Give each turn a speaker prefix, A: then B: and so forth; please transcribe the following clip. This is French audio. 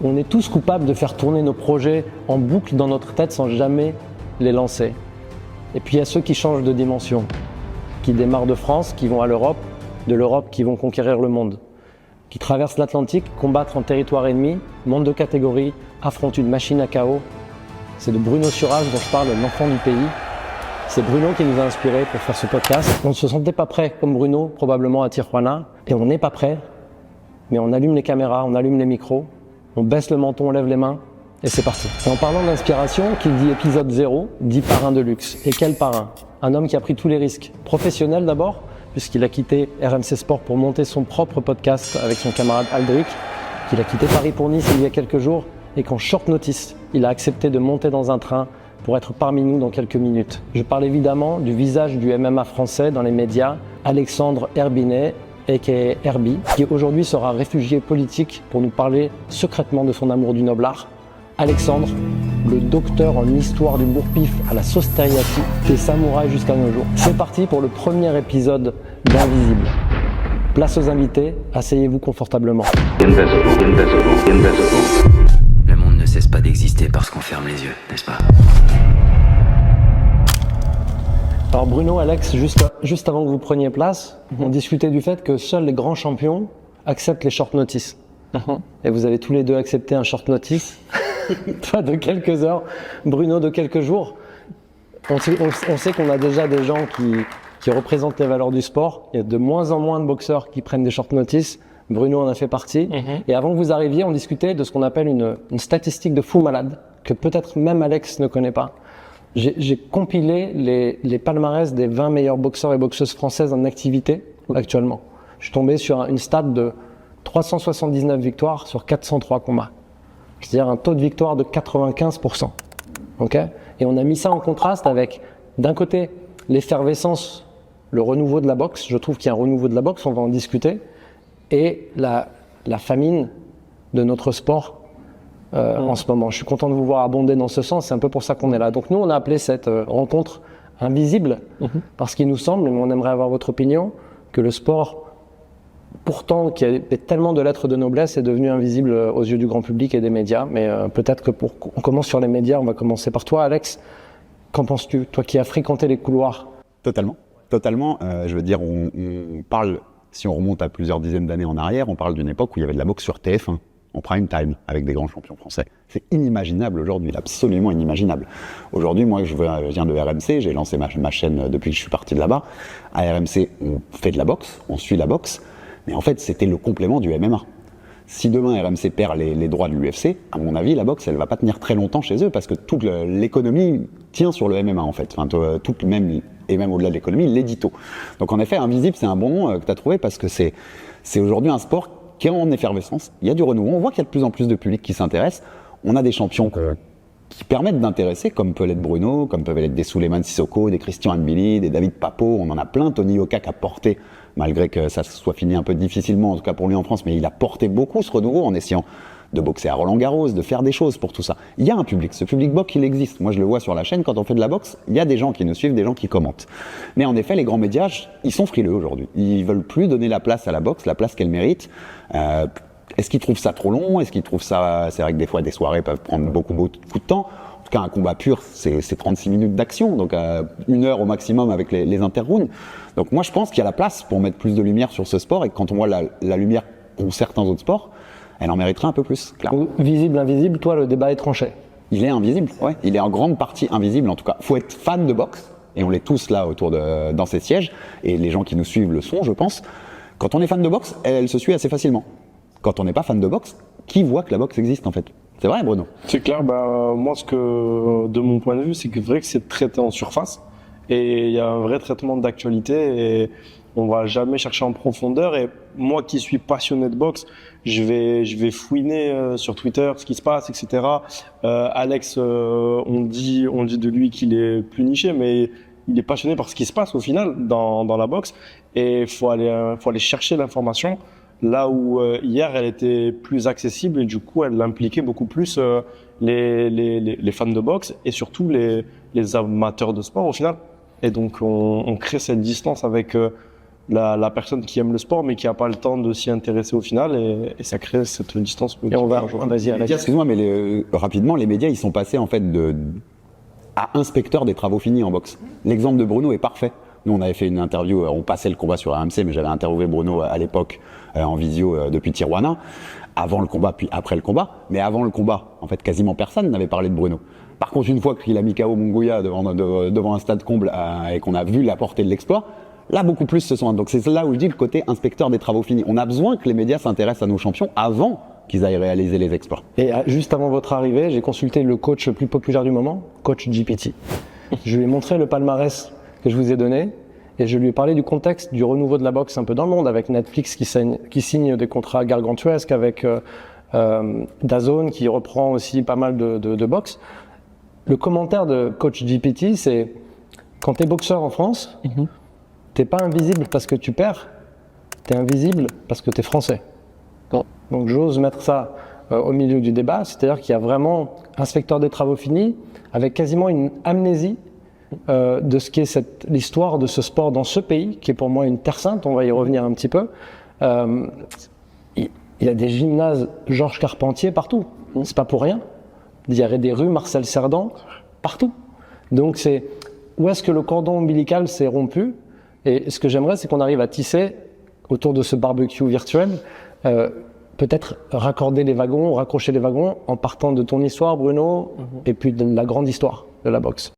A: On est tous coupables de faire tourner nos projets en boucle dans notre tête sans jamais les lancer. Et puis il y a ceux qui changent de dimension, qui démarrent de France, qui vont à l'Europe, de l'Europe qui vont conquérir le monde, qui traversent l'Atlantique, combattre en territoire ennemi, montent de catégorie, affrontent une machine à chaos. C'est de Bruno Surage dont je parle, l'enfant du pays. C'est Bruno qui nous a inspirés pour faire ce podcast. On ne se sentait pas prêt comme Bruno, probablement à Tijuana, et on n'est pas prêt, mais on allume les caméras, on allume les micros, on baisse le menton, on lève les mains, et c'est parti. Et en parlant d'inspiration, qui dit épisode 0, dit parrain de luxe. Et quel parrain? Un homme qui a pris tous les risques. Professionnel d'abord, puisqu'il a quitté RMC Sport pour monter son propre podcast avec son camarade Aldric, qu'il a quitté Paris pour Nice il y a quelques jours, et qu'en short notice, il a accepté de monter dans un train pour être parmi nous dans quelques minutes. Je parle évidemment du visage du MMA français dans les médias, Alexandre Herbinet, a.k.a. Herbie, qui aujourd'hui sera réfugié politique pour nous parler secrètement de son amour du noble art. Alexandre, le docteur en histoire du bourre-pif à la sauce teriyaki, des samouraïs jusqu'à nos jours. C'est parti pour le premier épisode d'Invisible. Place aux invités, asseyez-vous confortablement.
B: Le monde ne cesse pas d'exister parce qu'on ferme les yeux, n'est-ce pas?
A: Alors Bruno, Alex, juste avant que vous preniez place, on discutait du fait que seuls les grands champions acceptent les short notice. Et vous avez tous les deux accepté un short notice. Toi de quelques heures, Bruno de quelques jours. On sait qu'on a déjà des gens qui représentent les valeurs du sport. Il y a de moins en moins de boxeurs qui prennent des short notice. Bruno en a fait partie. Et avant que vous arriviez, on discutait de ce qu'on appelle une statistique de fou malade, que peut-être même Alex ne connaît pas. J'ai compilé les palmarès des 20 meilleurs boxeurs et boxeuses françaises en activité actuellement. Je suis tombé sur une stat de 379 victoires sur 403 combats. C'est-à-dire un taux de victoire de 95%. Okay ? Et on a mis ça en contraste avec, d'un côté, l'effervescence, le renouveau de la boxe. Je trouve qu'il y a un renouveau de la boxe, on va en discuter. Et la famine de notre sport en ce moment. Je suis content de vous voir abonder dans ce sens, c'est un peu pour ça qu'on est là. Donc nous, on a appelé cette rencontre invisible, parce qu'il nous semble, et on aimerait avoir votre opinion, que le sport, pourtant qui a tellement de lettres de noblesse, est devenu invisible aux yeux du grand public et des médias. Mais peut-être que on commence sur les médias, on va commencer par toi, Alex. Qu'en penses-tu, toi qui as fréquenté les couloirs?
C: Totalement. Je veux dire, on parle, si on remonte à plusieurs dizaines d'années en arrière, on parle d'une époque où il y avait de la boxe sur TF1. En prime time, avec des grands champions français. C'est inimaginable aujourd'hui, absolument inimaginable. Aujourd'hui, moi, je viens de RMC, j'ai lancé ma chaîne depuis que je suis parti de là-bas. À RMC, on fait de la boxe, on suit la boxe, mais en fait, c'était le complément du MMA. Si demain RMC perd les droits de l'UFC, à mon avis, la boxe, elle va pas tenir très longtemps chez eux, parce que toute l'économie tient sur le MMA, en fait. Enfin, même au-delà de l'économie, l'édito. Donc en effet, Invisible, c'est un bon nom que tu as trouvé, parce que c'est aujourd'hui un sport qui est en effervescence, il y a du renouveau, on voit qu'il y a de plus en plus de public qui s'intéresse, on a des champions qui permettent d'intéresser, comme peut l'être Bruno, comme peuvent l'être des Souleymane Sissoko, des Christian Mbili, des David Papo, on en a plein, Tony Yoka qui a porté, malgré que ça soit fini un peu difficilement, en tout cas pour lui en France, mais il a porté beaucoup ce renouveau en essayant de boxer à Roland-Garros, de faire des choses pour tout ça. Il y a un public, ce public box, il existe. Moi, je le vois sur la chaîne, quand on fait de la boxe, il y a des gens qui nous suivent, des gens qui commentent. Mais en effet, les grands médias, ils sont frileux aujourd'hui. Ils veulent plus donner la place à la boxe, la place qu'elle mérite. Est-ce qu'ils trouvent ça trop long? Est-ce qu'ils trouvent ça... C'est vrai que des fois, des soirées peuvent prendre beaucoup de temps. En tout cas, un combat pur, c'est 36 minutes d'action, donc 1 heure au maximum avec les interrounds. Donc moi, je pense qu'il y a la place pour mettre plus de lumière sur ce sport, et quand on voit la lumière qu'ont certains autres sports, elle en mériterait un peu plus, clairement.
A: Visible, invisible, toi, le débat est tranché.
C: Il est invisible, ouais. Il est en grande partie invisible, en tout cas. Faut être fan de boxe, et on l'est tous là dans ces sièges, et les gens qui nous suivent le sont, je pense. Quand on est fan de boxe, elle se suit assez facilement. Quand on n'est pas fan de boxe, qui voit que la boxe existe, en fait? C'est vrai, Bruno?
D: C'est clair, moi, de mon point de vue, c'est que vrai que c'est traité en surface, et il y a un vrai traitement d'actualité, et on va jamais chercher en profondeur. Et moi qui suis passionné de boxe, je vais fouiner sur Twitter ce qui se passe, etc. Alex, on dit de lui qu'il est plus niché, mais il est passionné par ce qui se passe au final dans la boxe. Et faut aller chercher l'information là où hier elle était plus accessible, et du coup elle impliquait beaucoup plus les fans de boxe et surtout les amateurs de sport au final. Et donc on crée cette distance avec la personne qui aime le sport mais qui n'a pas le temps de s'y intéresser au final et ça crée cette distance.
A: Et vas-y, Alex.
C: Excuse-moi, mais rapidement, les médias, ils sont passés en fait à inspecteur des travaux finis en boxe. L'exemple de Bruno est parfait. Nous, on avait fait une interview, on passait le combat sur RMC, mais j'avais interviewé Bruno à l'époque en visio depuis Tijuana, avant le combat, puis après le combat. Mais avant le combat, en fait, quasiment personne n'avait parlé de Bruno. Par contre, une fois qu'il a mis KO Munguia devant un stade comble et qu'on a vu la portée de l'exploit, là, beaucoup plus se sont... Donc c'est là où je dis le côté inspecteur des travaux finis. On a besoin que les médias s'intéressent à nos champions avant qu'ils aillent réaliser les exploits.
A: Et juste avant votre arrivée, j'ai consulté le coach le plus populaire du moment, coach GPT. Je lui ai montré le palmarès que je vous ai donné et je lui ai parlé du contexte du renouveau de la boxe un peu dans le monde, avec Netflix qui signe des contrats gargantuesques, avec DAZN qui reprend aussi pas mal de boxe. Le commentaire de coach GPT, c'est quand tu es boxeur en France, t'es pas invisible parce que tu perds, t'es invisible parce que t'es français. Bon. Donc j'ose mettre ça au milieu du débat, c'est-à-dire qu'il y a vraiment inspecteur des travaux finis avec quasiment une amnésie de ce qu'est l'histoire de ce sport dans ce pays, qui est pour moi une terre sainte, on va y revenir un petit peu. Il y a des gymnases Georges Carpentier partout, c'est pas pour rien. Il y a des rues Marcel Cerdan partout. Donc c'est où est-ce que le cordon ombilical s'est rompu? Et ce que j'aimerais, c'est qu'on arrive à tisser autour de ce barbecue virtuel, peut-être raccorder les wagons, raccrocher les wagons en partant de ton histoire, Bruno, et puis de la grande histoire de la boxe.